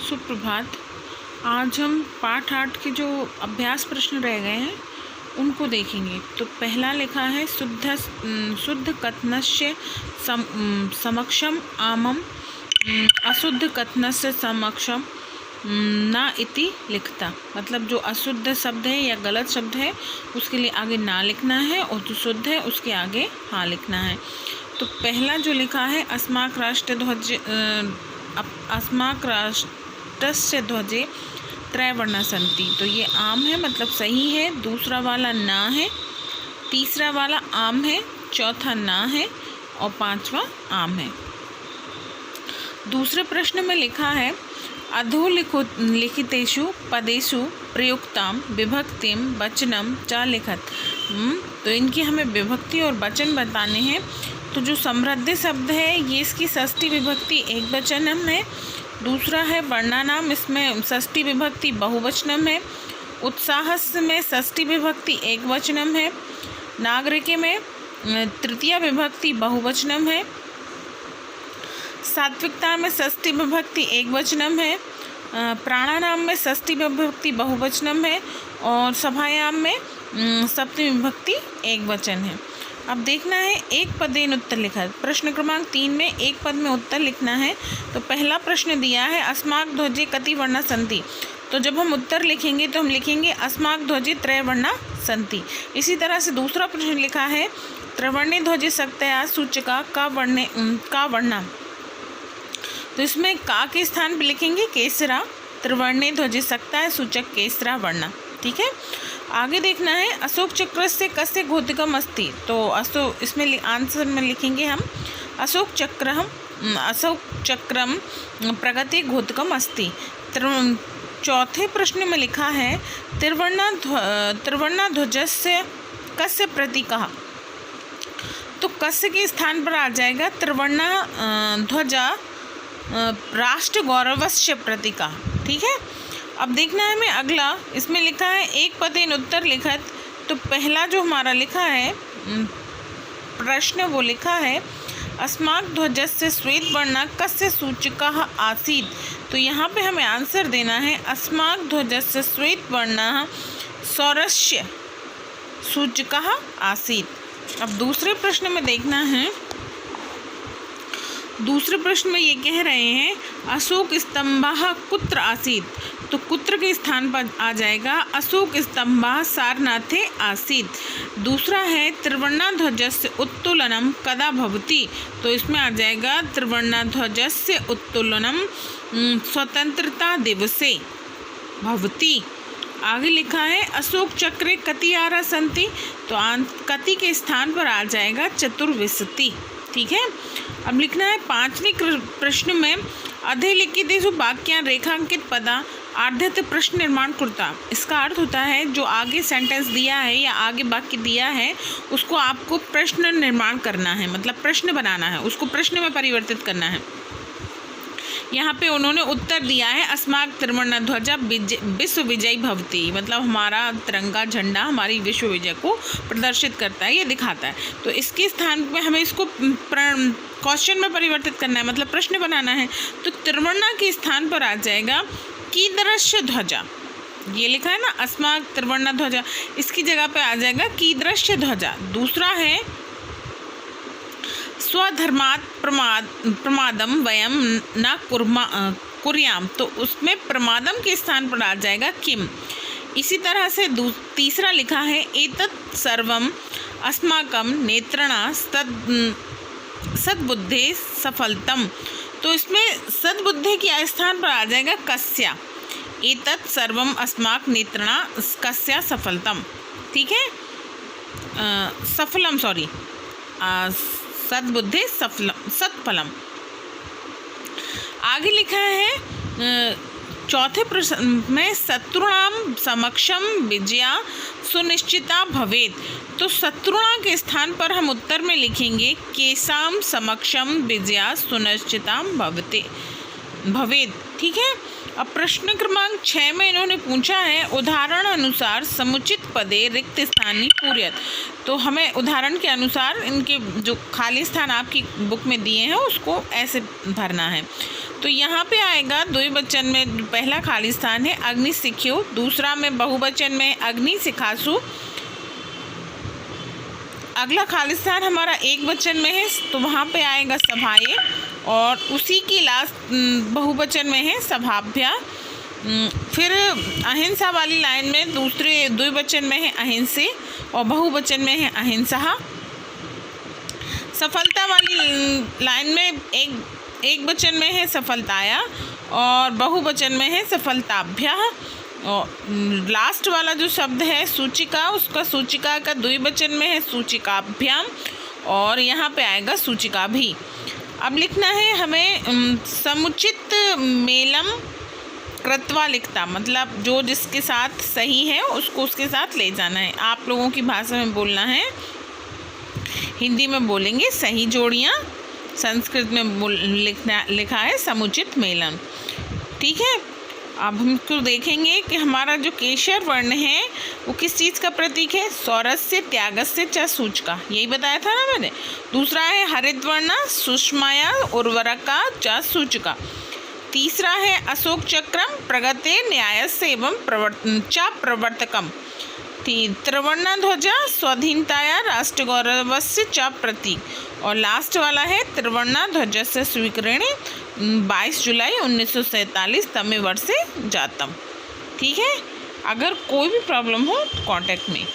सुप्रभात। आज हम पाठ 8 के जो अभ्यास प्रश्न रह गए हैं उनको देखेंगे। तो पहला लिखा है शुद्ध कथनस्य समक्षम आमम अशुद्ध कथनस्य समक्षम ना इति लिखता। मतलब जो अशुद्ध शब्द है या गलत शब्द है उसके लिए आगे ना लिखना है और जो शुद्ध है उसके आगे हाँ लिखना है। तो पहला जो लिखा है अस्माक राष्ट्रस्य ध्वजे त्रयवर्णा सन्ति, तो ये आम है मतलब सही है। दूसरा वाला ना है, तीसरा वाला आम है, चौथा ना है और पांचवा आम है। दूसरे प्रश्न में लिखा है अधोलिखितेषु पदेषु प्रयुक्तां विभक्तिं वचनं च लिखत। तो इनकी हमें विभक्ति और वचन बताने हैं। तो जो समृद्धि शब्द है ये इसकी षष्ठी विभक्ति एक वचनम है। दूसरा है वर्णानाम, इसमें षष्ठी विभक्ति बहुवचनम है। उत्साहस में षष्ठी विभक्ति एक वचनम है। नागरिके में तृतीया विभक्ति बहुवचनम है। सात्विकता में षष्ठी विभक्ति एक वचनम है। प्राणानाम में षष्ठी विभक्ति बहुवचनम है और सभायाम में सप्तमी विभक्ति एक वचन है। अब देखना है एक पदेन उत्तर लिखा। प्रश्न क्रमांक 3 में एक पद में उत्तर लिखना है। तो पहला प्रश्न दिया है अस्माक ध्वजे कति वर्णा सन्ति। तो जब हम उत्तर लिखेंगे तो हम लिखेंगे अस्माक ध्वजे त्रयवर्णा सन्ति। इसी तरह से दूसरा प्रश्न लिखा है त्रिवर्णे ध्वजे शक्तया सूचका का वर्णा। तो इसमें का के स्थान पर लिखेंगे केसरा। त्रिवर्णे ध्वजे शक्तया सूचक केसरा वर्णा। ठीक है। आगे देखना है अशोक चक्र से कस्य घोतिकम अस्ति। तो अशोक इसमें आंसर में लिखेंगे हम अशोक चक्रम प्रगति घोतिकम अस्ति। चौथे प्रश्न में लिखा है त्रिवर्णा ध्वजस्य कस्य प्रतीकः। तो कस्य के स्थान पर आ जाएगा त्रिवर्णा ध्वजा राष्ट्र गौरवस्य प्रतीकः। ठीक है। अब देखना है हमें अगला, इसमें लिखा है एक पदेन उत्तर लिखत। तो पहला जो हमारा लिखा है प्रश्न वो लिखा है अस्माक ध्वजस्य श्वेत वर्णा कस्य सूचकः आसीत्। तो यहाँ पे हमें आंसर देना है अस्माक ध्वजस्य श्वेत वर्णा सौरस्य सूचकः आसीत्। अब दूसरे प्रश्न में देखना है, दूसरे प्रश्न में ये कह रहे हैं अशोक स्तंभः कुत्र आसीत्। तो कुत्र के स्थान पर आ जाएगा अशोक स्तंभः सारनाथे आसीत्। दूसरा है त्रिवर्णा ध्वजस्य उत्तोलनम कदा भवति। तो इसमें आ जाएगा त्रिवर्णा ध्वजस्य उत्तोलनम स्वतंत्रता दिवसे भवति। आगे लिखा है अशोक चक्रे कति आरा सन्ति। तो कति के स्थान पर आ जाएगा चतुर्विंशति। ठीक है। अब लिखना है पांचवें प्रश्न में अधोलिखितेषु वाक्यान् रेखांकित पदा आर्धत प्रश्न निर्माण कुर्ता। इसका अर्थ होता है जो आगे सेंटेंस दिया है या आगे वाक्य दिया है उसको आपको प्रश्न निर्माण करना है, मतलब प्रश्न बनाना है, उसको प्रश्न में परिवर्तित करना है। यहाँ पे उन्होंने उत्तर दिया है अस्माक त्रिवर्णा ध्वजा विश्व विजयी भवति। मतलब हमारा तिरंगा झंडा हमारी विश्व विजय को प्रदर्शित करता है, ये दिखाता है। तो इसके स्थान पे हमें इसको क्वेश्चन में परिवर्तित करना है, मतलब प्रश्न बनाना है। तो त्रिवर्णा के स्थान पर आ जाएगा कीदृश ध्वजा। ये लिखा है ना अस्माक त्रिवर्णा ध्वजा, इसकी जगह पे आ जाएगा कीदृश ध्वजा। दूसरा है स्वधर्मात् प्रमादम वयम न कुर्याम। तो उसमें प्रमादम के स्थान पर आ जाएगा किम। इसी तरह से तीसरा लिखा है एतत् सर्वम अस्माकं नेत्रणा सद्बुद्धे सफलतम। तो इसमें सद्बुद्धि के स्थान पर आ जाएगा कस्या। एतत् सर्वम अस्माक नेत्रणा कस्या सफलतम। ठीक है। सफलम सॉरी सद्बुद्धि सत्फलम। आगे लिखा है चौथे प्रश्न में शत्रुणाम समक्षम विजया सुनिश्चिता भवेत। तो शत्रुणा के स्थान पर हम उत्तर में लिखेंगे केसाम समक्षम विजया सुनिश्चिता भवेत। ठीक है। अब प्रश्न क्रमांक 6 में इन्होंने पूछा है उदाहरण अनुसार समुचित पदे रिक्त स्थानी पूर्यत। तो हमें उदाहरण के अनुसार इनके जो खाली स्थान आपकी बुक में दिए हैं उसको ऐसे भरना है। तो यहाँ पे आएगा द्विवचन में पहला खाली स्थान है अग्निशिख्यु, दूसरा में बहुवचन में अग्निशिखासु। अगला खाली स्थान हमारा एक वचन में है तो वहाँ पे आएगा सभाएं, और उसी की लास्ट बहुवचन में है सभाभ्या। फिर अहिंसा वाली लाइन में दूसरे द्विवचन में है अहिंसे और बहुवचन में है अहिंसा। सफलता वाली लाइन में एक वचन में है सफलताया और बहुवचन में है सफलताभ्या। और लास्ट वाला जो शब्द है सूचिका, उसका सूचिका का द्विवचन में है सूचिकाभ्याम और यहाँ पे आएगा सूचिका भी। अब लिखना है हमें समुचित मेलम कृत्वा लिखता, मतलब जो जिसके साथ सही है उसको उसके साथ ले जाना है। आप लोगों की भाषा में बोलना है, हिंदी में बोलेंगे सही जोड़ियाँ, संस्कृत में लिखा है समुचित मेलन। ठीक है, अब हमको देखेंगे कि हमारा जो केशर वर्ण है वो किस चीज़ का प्रतीक है। सौरस्य त्यागस्य च सूचका, यही बताया था ना मैंने। दूसरा है हरित वर्ण सुषमाया उर्वरका च सूचका। तीसरा है अशोक चक्रम प्रगते न्यायस्य एवं प्रवर्तकम। त्रिवर्ण ध्वजा स्वाधीनताया राष्ट्रगौरवस्य च प्रतीक। और लास्ट वाला है त्रिवर्ण ध्वजस्य स्वीकरणे 22 जुलाई 1947 तमे वर्षे जातम। ठीक है, अगर कोई भी प्रॉब्लम हो तो कॉन्टैक्ट में।